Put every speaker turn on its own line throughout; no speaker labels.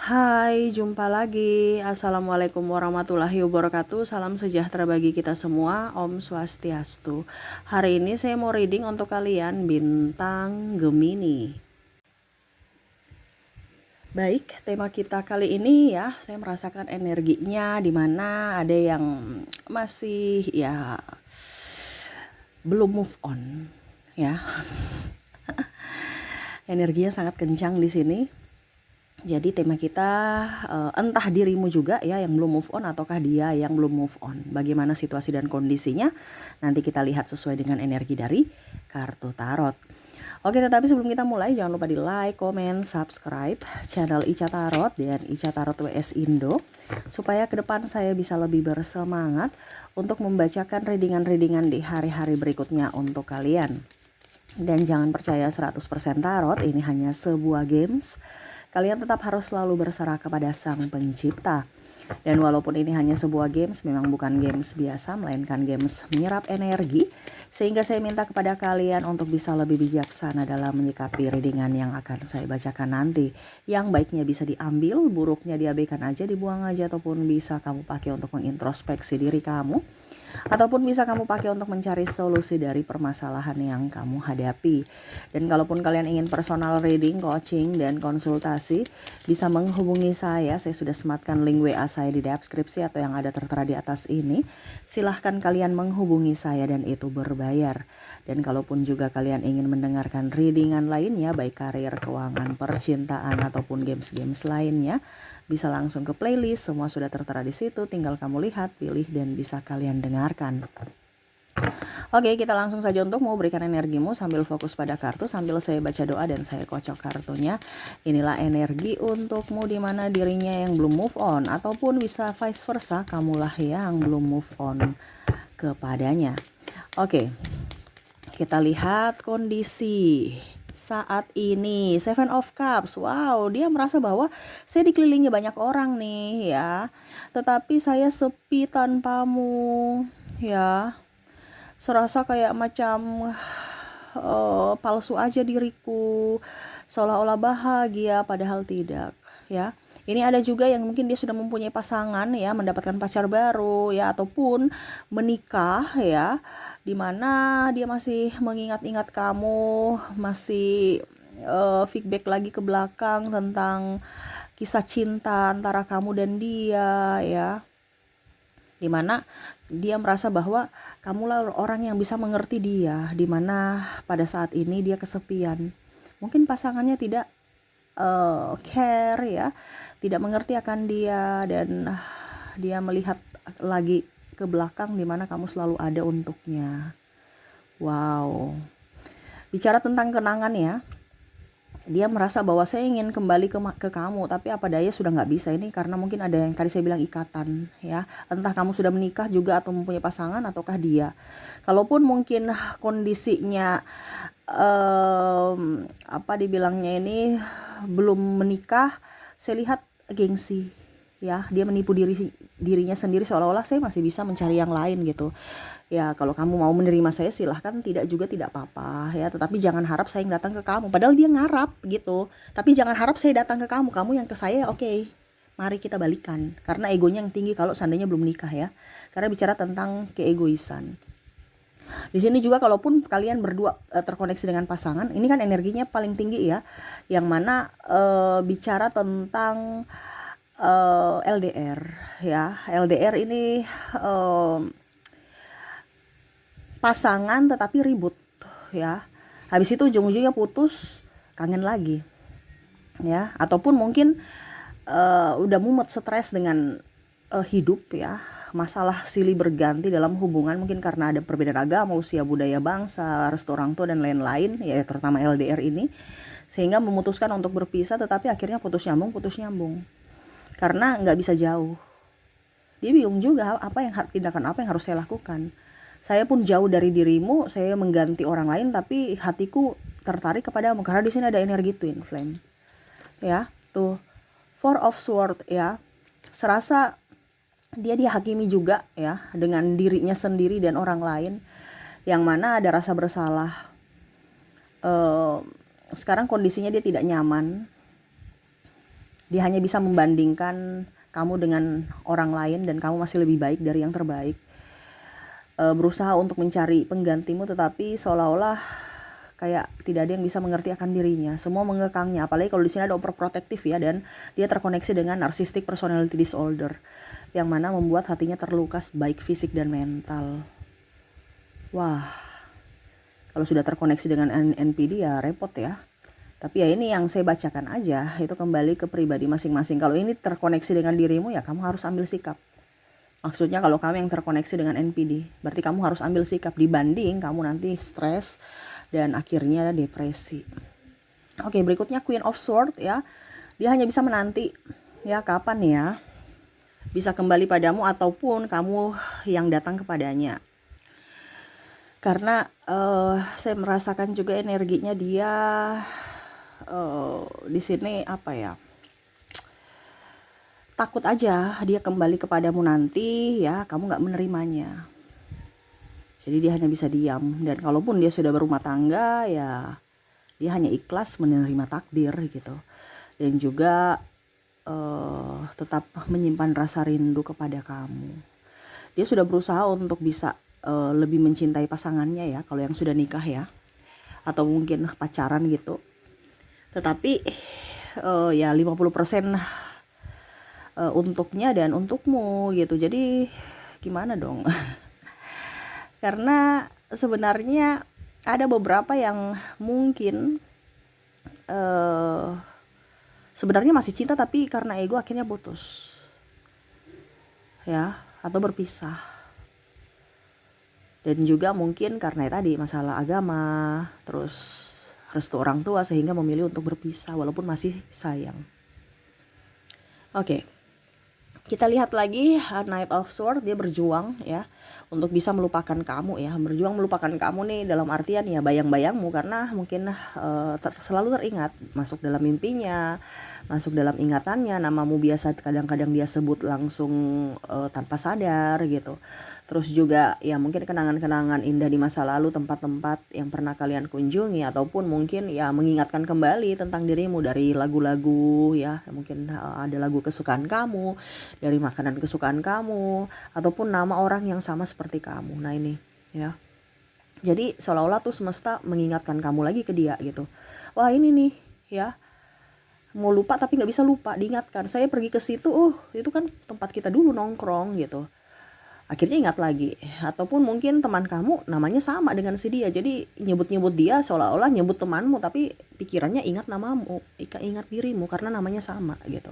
Hai, jumpa lagi. Assalamualaikum warahmatullahi wabarakatuh. Salam sejahtera bagi kita semua. Om Swastiastu. Hari ini saya mau reading untuk kalian bintang Gemini. Baik, tema kita kali ini ya, saya merasakan energinya di mana ada yang masih ya belum move on ya. Energinya sangat kencang di sini. Jadi tema kita entah dirimu juga ya yang belum move on ataukah dia yang belum move on. Bagaimana situasi dan kondisinya? Nanti kita lihat sesuai dengan energi dari kartu tarot. Oke, tetapi sebelum kita mulai jangan lupa di like, komen, subscribe channel Ica Tarot dan Ica Tarot WS Indo supaya ke depan saya bisa lebih bersemangat untuk membacakan readingan-readingan di hari-hari berikutnya untuk kalian. Dan jangan percaya 100% tarot, ini hanya sebuah games. Kalian tetap harus selalu berserah kepada Sang Pencipta. Dan walaupun ini hanya sebuah games, memang bukan games biasa, melainkan games menyerap energi. Sehingga saya minta kepada kalian untuk bisa lebih bijaksana dalam menyikapi readingan yang akan saya bacakan nanti. Yang baiknya bisa diambil, buruknya diabaikan aja, dibuang aja, ataupun bisa kamu pakai untuk mengintrospeksi diri kamu. Ataupun bisa kamu pakai untuk mencari solusi dari permasalahan yang kamu hadapi. Dan kalaupun kalian ingin personal reading, coaching, dan konsultasi, bisa menghubungi saya. Saya sudah sematkan link WA saya di deskripsi atau yang ada tertera di atas ini. Silahkan kalian menghubungi saya dan itu berbayar. Dan kalaupun juga kalian ingin mendengarkan readingan lainnya, baik karir, keuangan, percintaan, ataupun games-games lainnya, bisa langsung ke playlist, semua sudah tertera di situ, tinggal kamu lihat, pilih, dan bisa kalian dengarkan. Oke, kita langsung saja untuk mau berikan energimu sambil fokus pada kartu, sambil saya baca doa dan saya kocok kartunya. Inilah energi untukmu di mana dirinya yang belum move on, ataupun bisa vice versa, kamulah yang belum move on kepadanya. Oke, kita lihat kondisi saat ini. Seven of Cups. Wow, dia merasa bahwa saya dikelilingi banyak orang nih ya. Tetapi saya sepi tanpamu ya. Serasa kayak macam palsu aja diriku. Seolah-olah bahagia padahal tidak ya. Ini ada juga yang mungkin dia sudah mempunyai pasangan ya, mendapatkan pacar baru ya, ataupun menikah ya, dimana dia masih mengingat-ingat kamu, masih feedback lagi ke belakang tentang kisah cinta antara kamu dan dia ya, dimana dia merasa bahwa kamulah orang yang bisa mengerti dia, dimana pada saat ini dia kesepian. Mungkin pasangannya tidak care ya, tidak mengerti akan dia, dan dia melihat lagi ke belakang di mana kamu selalu ada untuknya. Wow. Bicara tentang kenangan ya, dia merasa bahwa saya ingin kembali ke kamu, tapi apa daya sudah nggak bisa. Ini karena mungkin ada yang tadi saya bilang ikatan ya, entah kamu sudah menikah juga atau mempunyai pasangan ataukah dia. Kalaupun mungkin kondisinya apa dibilangnya ini belum menikah, saya lihat gengsi ya, dia menipu dirinya sendiri seolah-olah saya masih bisa mencari yang lain gitu ya. Kalau kamu mau menerima saya silahkan, tidak juga tidak apa-apa ya, tetapi jangan harap saya yang datang ke kamu. Padahal dia ngarap gitu, tapi jangan harap saya datang ke kamu, kamu yang ke saya. Oke, mari kita balikan, karena egonya yang tinggi kalau seandainya belum nikah ya, karena bicara tentang keegoisan. Di sini juga kalaupun kalian berdua terkoneksi dengan pasangan, ini kan energinya paling tinggi ya, yang mana bicara tentang LDR ya. LDR ini pasangan tetapi ribut ya. Habis itu ujung-ujungnya putus, kangen lagi ya, ataupun mungkin udah mumet, stres dengan hidup ya, masalah silih berganti dalam hubungan, mungkin karena ada perbedaan agama, usia, budaya, bangsa, restu orang tua, dan lain-lain ya, terutama LDR ini, sehingga memutuskan untuk berpisah, tetapi akhirnya putus nyambung karena nggak bisa jauh. Dia bingung juga tindakan apa yang harus saya lakukan. Saya pun jauh dari dirimu, saya mengganti orang lain, tapi hatiku tertarik kepadamu, karena di sini ada energi twin flame ya. Tuh, Four of Swords ya, serasa dia dihakimi juga ya dengan dirinya sendiri dan orang lain, yang mana ada rasa bersalah. Sekarang kondisinya dia tidak nyaman Dia hanya bisa membandingkan kamu dengan orang lain dan kamu masih lebih baik dari yang terbaik. Berusaha untuk mencari penggantimu, tetapi seolah-olah kayak tidak ada yang bisa mengerti akan dirinya. Semua mengekangnya, apalagi kalau di sini ada overprotective ya, dan dia terkoneksi dengan narcissistic personality disorder, yang mana membuat hatinya terluka baik fisik dan mental. Wah, kalau sudah terkoneksi dengan NPD ya repot ya. Tapi ya ini yang saya bacakan aja, itu kembali ke pribadi masing-masing. Kalau ini terkoneksi dengan dirimu ya kamu harus ambil sikap. Maksudnya kalau kamu yang terkoneksi dengan NPD, berarti kamu harus ambil sikap, dibanding kamu nanti stres dan akhirnya depresi. Oke, berikutnya Queen of Swords ya. Dia hanya bisa menanti ya kapan ya bisa kembali padamu ataupun kamu yang datang kepadanya. Karena saya merasakan juga energinya dia di sini apa ya? Takut aja dia kembali kepadamu nanti ya kamu nggak menerimanya. Jadi dia hanya bisa diam, dan kalaupun dia sudah berumah tangga ya dia hanya ikhlas menerima takdir gitu. Dan juga tetap menyimpan rasa rindu kepada kamu. Dia sudah berusaha untuk bisa lebih mencintai pasangannya ya, kalau yang sudah nikah ya, atau mungkin pacaran gitu. Tetapi ya 50% untuknya dan untukmu gitu. Jadi gimana dong? Karena sebenarnya ada beberapa yang mungkin sebenarnya masih cinta, tapi karena ego akhirnya putus ya, atau berpisah. Dan juga mungkin karena tadi masalah agama, terus restu orang tua, sehingga memilih untuk berpisah walaupun masih sayang. Oke. Kita lihat lagi Knight of Swords, dia berjuang ya untuk bisa melupakan kamu ya. Berjuang melupakan kamu nih dalam artian ya bayang-bayangmu, karena mungkin selalu teringat, masuk dalam mimpinya, masuk dalam ingatannya. Namamu biasa kadang-kadang dia sebut langsung tanpa sadar gitu. Terus juga ya mungkin kenangan-kenangan indah di masa lalu, tempat-tempat yang pernah kalian kunjungi, ataupun mungkin ya mengingatkan kembali tentang dirimu dari lagu-lagu ya, mungkin ada lagu kesukaan kamu, dari makanan kesukaan kamu, ataupun nama orang yang sama seperti kamu. Nah ini ya, jadi seolah-olah tuh semesta mengingatkan kamu lagi ke dia gitu. Wah ini nih ya, mau lupa tapi nggak bisa lupa, diingatkan. Saya pergi ke situ, itu kan tempat kita dulu nongkrong gitu. Akhirnya ingat lagi. Ataupun mungkin teman kamu namanya sama dengan si dia, jadi nyebut-nyebut dia seolah-olah nyebut temanmu, tapi pikirannya ingat namamu, ingat dirimu karena namanya sama gitu.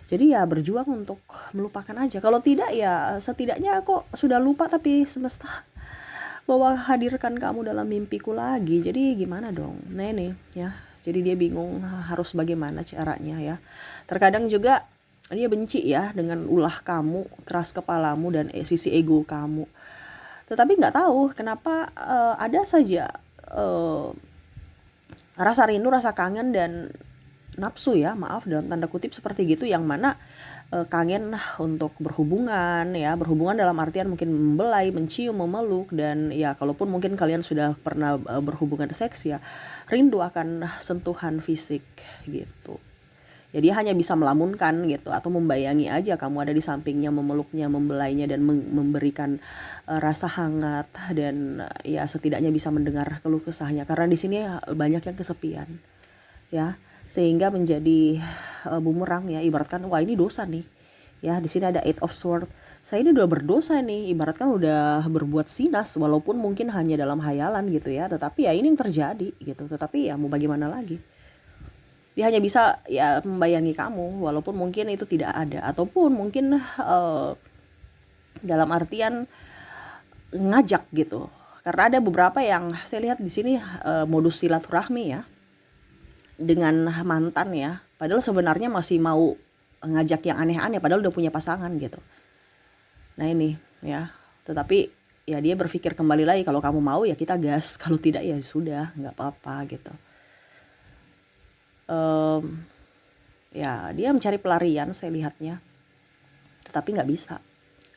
Jadi ya berjuang untuk melupakan aja. Kalau tidak ya setidaknya kok sudah lupa, tapi semesta bahwa hadirkan kamu dalam mimpiku lagi. Jadi gimana dong? Nah ini ya. Jadi dia bingung harus bagaimana caranya ya. Terkadang juga dia benci ya dengan ulah kamu, keras kepalamu, dan sisi ego kamu. Tetapi nggak tahu kenapa ada saja rasa rindu, rasa kangen, dan nafsu ya, maaf dalam tanda kutip seperti gitu, yang mana kangen untuk berhubungan ya, berhubungan dalam artian mungkin membelai, mencium, memeluk, dan ya kalaupun mungkin kalian sudah pernah berhubungan seks ya, rindu akan sentuhan fisik gitu. Ya dia hanya bisa melamunkan gitu, atau membayangi aja kamu ada di sampingnya, memeluknya, membelainya, dan memberikan rasa hangat, dan ya setidaknya bisa mendengar keluh kesahnya, karena di sini banyak yang kesepian ya, sehingga menjadi bumerang ya, ibaratkan wah ini dosa nih ya. Di sini ada Eight of Swords, saya ini udah berdosa nih, ibaratkan udah berbuat sinas, walaupun mungkin hanya dalam hayalan gitu ya, tetapi ya ini yang terjadi gitu. Tetapi ya mau bagaimana lagi, dia hanya bisa ya membayangi kamu walaupun mungkin itu tidak ada, ataupun mungkin dalam artian ngajak gitu. Karena ada beberapa yang saya lihat di sini modus silaturahmi ya dengan mantan ya, padahal sebenarnya masih mau ngajak yang aneh-aneh padahal udah punya pasangan gitu. Nah ini ya, tetapi ya dia berpikir kembali lagi, kalau kamu mau ya kita gas, kalau tidak ya sudah nggak apa-apa gitu. Ya dia mencari pelarian saya lihatnya, tetapi nggak bisa.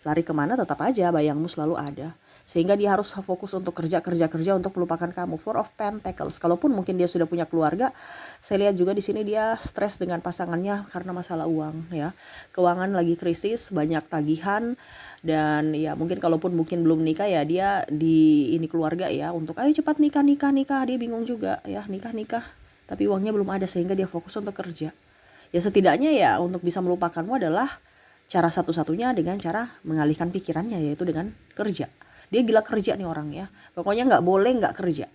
lari kemana tetap aja bayangmu selalu ada. Sehingga dia harus fokus untuk kerja untuk melupakan kamu. Four of Pentacles. Kalaupun mungkin dia sudah punya keluarga, saya lihat juga di sini dia stres dengan pasangannya karena masalah uang ya. Keuangan lagi krisis, banyak tagihan, dan ya mungkin kalaupun mungkin belum nikah ya dia di ini keluarga ya untuk ayo cepat nikah. Dia bingung juga ya, nikah. Tapi uangnya belum ada sehingga dia fokus untuk kerja. Ya setidaknya ya untuk bisa melupakanmu adalah cara satu-satunya dengan cara mengalihkan pikirannya, yaitu dengan kerja. Dia gila kerja nih orang ya. Pokoknya nggak boleh nggak kerja.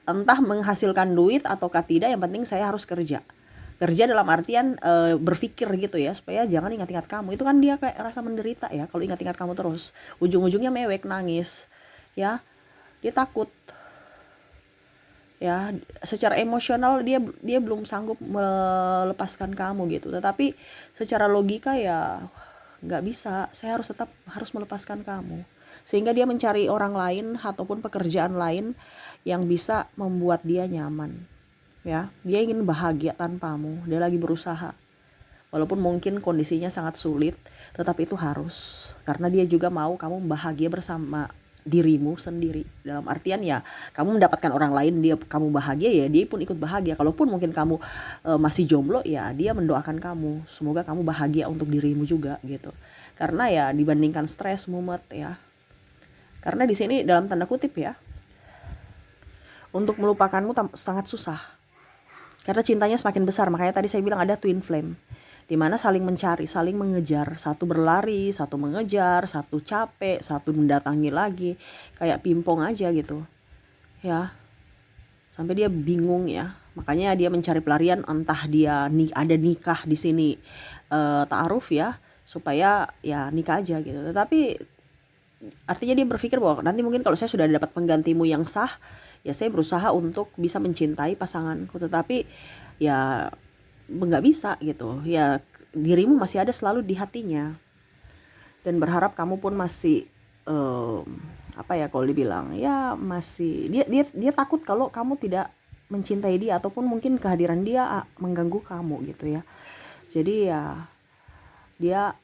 Entah menghasilkan duit ataukah tidak, yang penting saya harus kerja. Kerja dalam artian berpikir gitu ya, supaya jangan ingat-ingat kamu. Itu kan dia kayak rasa menderita ya kalau ingat-ingat kamu terus. Ujung-ujungnya mewek, nangis. Ya, dia takut. Ya, secara emosional dia belum sanggup melepaskan kamu gitu. Tetapi secara logika ya nggak bisa. Saya tetap harus melepaskan kamu. Sehingga dia mencari orang lain ataupun pekerjaan lain yang bisa membuat dia nyaman. Ya, dia ingin bahagia tanpamu. Dia lagi berusaha. Walaupun mungkin kondisinya sangat sulit, tetapi itu harus. Karena dia juga mau kamu bahagia bersama dirimu sendiri. Dalam artian ya, kamu mendapatkan orang lain, kamu bahagia ya, dia pun ikut bahagia. Kalaupun mungkin kamu masih jomblo ya, dia mendoakan kamu. Semoga kamu bahagia untuk dirimu juga gitu. Karena ya dibandingkan stres, mumet ya. Karena di sini dalam tanda kutip ya, untuk melupakanmu sangat susah. Karena cintanya semakin besar, makanya tadi saya bilang ada twin flame. Dimana saling mencari, saling mengejar. Satu berlari, satu mengejar, satu capek, satu mendatangi lagi. Kayak pingpong aja gitu. Ya, sampai dia bingung ya. Makanya dia mencari pelarian, entah dia ada nikah di sini ta'aruf ya, supaya ya nikah aja gitu. Tetapi artinya dia berpikir bahwa nanti mungkin kalau saya sudah dapat penggantimu yang sah, ya saya berusaha untuk bisa mencintai pasanganku. Tetapi ya nggak bisa gitu. Ya dirimu masih ada selalu di hatinya. Dan berharap kamu pun masih apa ya kalau dibilang ya masih dia takut kalau kamu tidak mencintai dia, ataupun mungkin kehadiran dia mengganggu kamu gitu ya. Jadi ya dia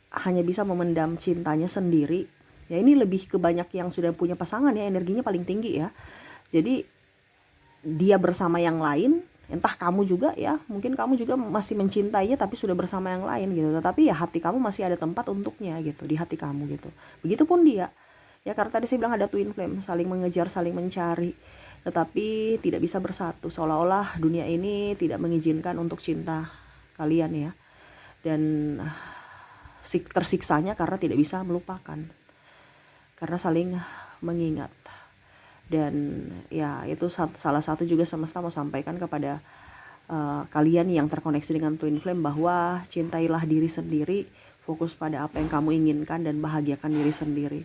hanya bisa memendam cintanya sendiri. Ya ini lebih ke banyak yang sudah punya pasangan ya, energinya paling tinggi ya. Jadi dia bersama yang lain, entah kamu juga ya, mungkin kamu juga masih mencintainya tapi sudah bersama yang lain gitu. Tetapi ya hati kamu masih ada tempat untuknya gitu, di hati kamu gitu. Begitupun dia. Ya karena tadi saya bilang ada twin flame, saling mengejar, saling mencari, tetapi tidak bisa bersatu. Seolah-olah dunia ini tidak mengizinkan untuk cinta kalian ya. Dan tersiksanya karena tidak bisa melupakan, karena saling mengingat. Dan ya itu salah satu juga semesta mau sampaikan kepada kalian yang terkoneksi dengan twin flame, bahwa cintailah diri sendiri, fokus pada apa yang kamu inginkan dan bahagiakan diri sendiri.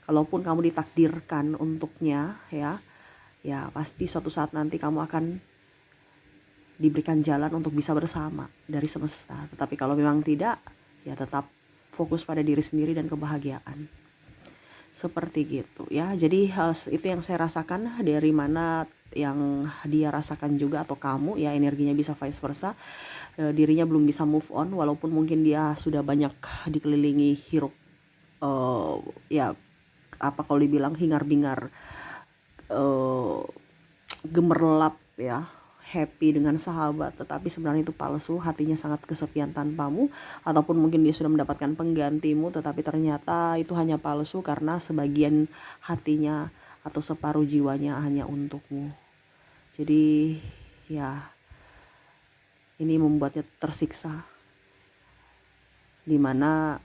Kalaupun kamu ditakdirkan untuknya ya pasti suatu saat nanti kamu akan diberikan jalan untuk bisa bersama dari semesta. Tetapi kalau memang tidak, ya tetap fokus pada diri sendiri dan kebahagiaan. Seperti gitu ya. Jadi itu yang saya rasakan, dari mana yang dia rasakan juga atau kamu ya, energinya bisa vice versa. Dirinya belum bisa move on walaupun mungkin dia sudah banyak dikelilingi hiruk ya apa kalau dibilang hingar-bingar gemerlap ya, happy dengan sahabat, tetapi sebenarnya itu palsu. Hatinya sangat kesepian tanpamu, ataupun mungkin dia sudah mendapatkan penggantimu, tetapi ternyata itu hanya palsu karena sebagian hatinya atau separuh jiwanya hanya untukmu. Jadi ya ini membuatnya tersiksa, dimana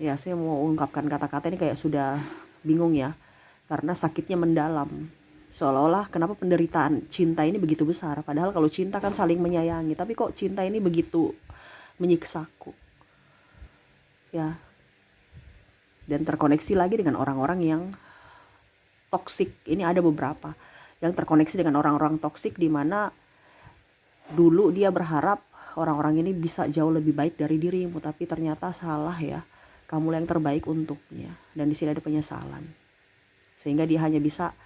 ya saya mau ungkapkan kata-kata ini kayak sudah bingung ya, karena sakitnya mendalam. Seolah-olah kenapa penderitaan cinta ini begitu besar, padahal kalau cinta kan saling menyayangi, tapi kok cinta ini begitu menyiksaku ya. Dan terkoneksi lagi dengan orang-orang yang toksik. Ini ada beberapa yang terkoneksi dengan orang-orang toksik, di mana dulu dia berharap orang-orang ini bisa jauh lebih baik dari dirimu, tapi ternyata salah ya, kamulah yang terbaik untuknya. Dan di sini ada penyesalan, sehingga dia hanya bisa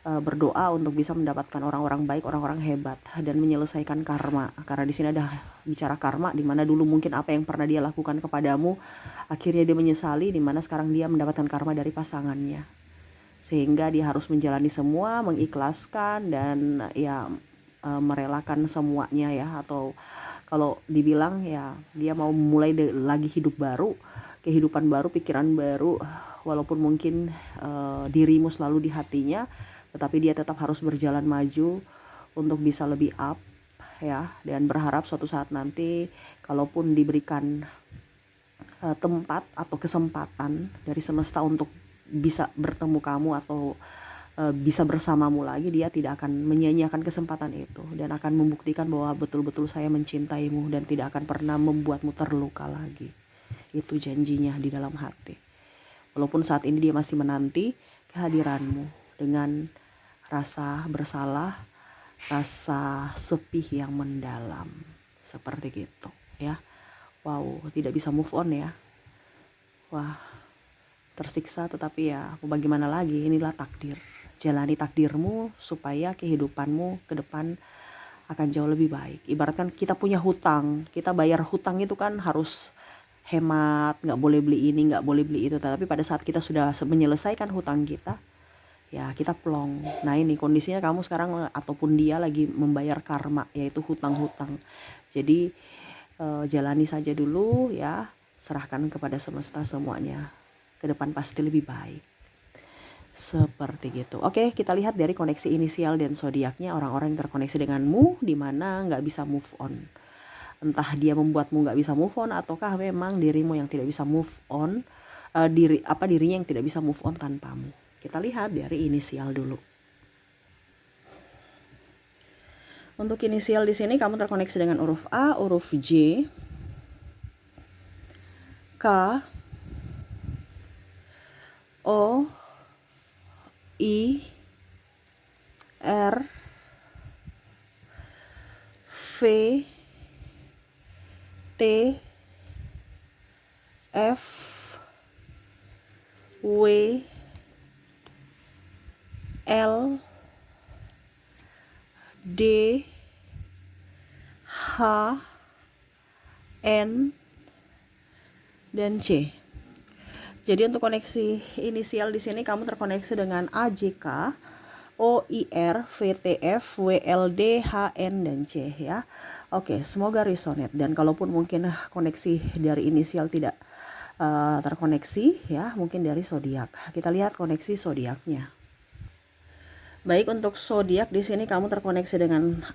berdoa untuk bisa mendapatkan orang-orang baik, orang-orang hebat, dan menyelesaikan karma. Karena di sini ada bicara karma, di mana dulu mungkin apa yang pernah dia lakukan kepadamu, akhirnya dia menyesali, di mana sekarang dia mendapatkan karma dari pasangannya. Sehingga dia harus menjalani semua, mengikhlaskan, dan ya merelakan semuanya ya. Atau kalau dibilang ya dia mau mulai lagi hidup baru, kehidupan baru, pikiran baru, walaupun mungkin dirimu selalu di hatinya, tetapi dia tetap harus berjalan maju untuk bisa lebih up ya, dan berharap suatu saat nanti kalaupun diberikan tempat atau kesempatan dari semesta untuk bisa bertemu kamu atau bisa bersamamu lagi, dia tidak akan menyia-nyiakan kesempatan itu dan akan membuktikan bahwa betul-betul saya mencintaimu dan tidak akan pernah membuatmu terluka lagi. Itu janjinya di dalam hati. Walaupun saat ini dia masih menanti kehadiranmu dengan rasa bersalah, rasa sepi yang mendalam. Seperti gitu ya. Wow, tidak bisa move on ya. Wah, tersiksa, tetapi ya mau bagaimana lagi, inilah takdir. Jalani takdirmu supaya kehidupanmu ke depan akan jauh lebih baik. Ibaratkan kita punya hutang, kita bayar hutang itu kan harus hemat, nggak boleh beli ini, nggak boleh beli itu. Tapi pada saat kita sudah menyelesaikan hutang kita, ya kita plong. Nah ini kondisinya kamu sekarang ataupun dia lagi membayar karma, yaitu hutang-hutang. Jadi jalani saja dulu ya, serahkan kepada semesta semuanya. Ke depan pasti lebih baik. Seperti gitu. Oke, kita lihat dari koneksi inisial dan zodiaknya orang-orang yang terkoneksi denganmu, di mana nggak bisa move on. Entah dia membuatmu nggak bisa move on, ataukah memang dirimu yang tidak bisa move on, dirinya yang tidak bisa move on tanpamu. Kita lihat dari inisial dulu. Untuk inisial di sini kamu terkoneksi dengan huruf A, huruf J, K, O, I, R, V, T, F, W, L, D, H, N, dan C. Jadi untuk koneksi inisial di sini kamu terkoneksi dengan AJK, OIR, VTF, WLD, HN, dan C ya. Oke, semoga resonate. Dan kalaupun mungkin koneksi dari inisial tidak terkoneksi ya, mungkin dari zodiak. Kita lihat koneksi zodiaknya. Baik, untuk zodiak di sini kamu terkoneksi dengan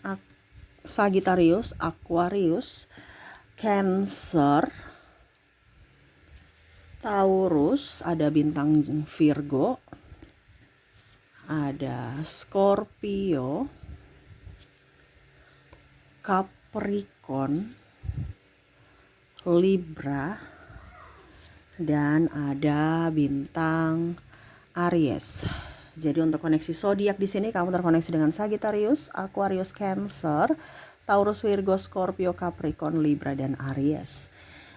Sagittarius, Aquarius, Cancer, Taurus, ada bintang Virgo, ada Scorpio, Capricorn, Libra, dan ada bintang Aries. Jadi untuk koneksi zodiak di sini kamu terkoneksi dengan Sagittarius, Aquarius, Cancer, Taurus, Virgo, Scorpio, Capricorn, Libra, dan Aries.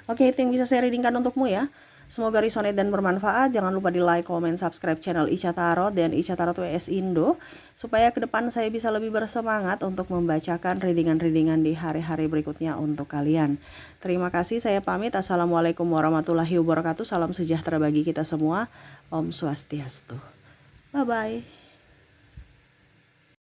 Oke, itu yang bisa saya readingkan untukmu ya. Semoga resonate dan bermanfaat. Jangan lupa di like, comment, subscribe channel Ica Tarot dan Ica Tarot WS Indo, supaya ke depan saya bisa lebih bersemangat untuk membacakan readingan-readingan di hari-hari berikutnya untuk kalian. Terima kasih, saya pamit. Assalamualaikum warahmatullahi wabarakatuh. Salam sejahtera bagi kita semua. Om Swastiastu. Bye-bye.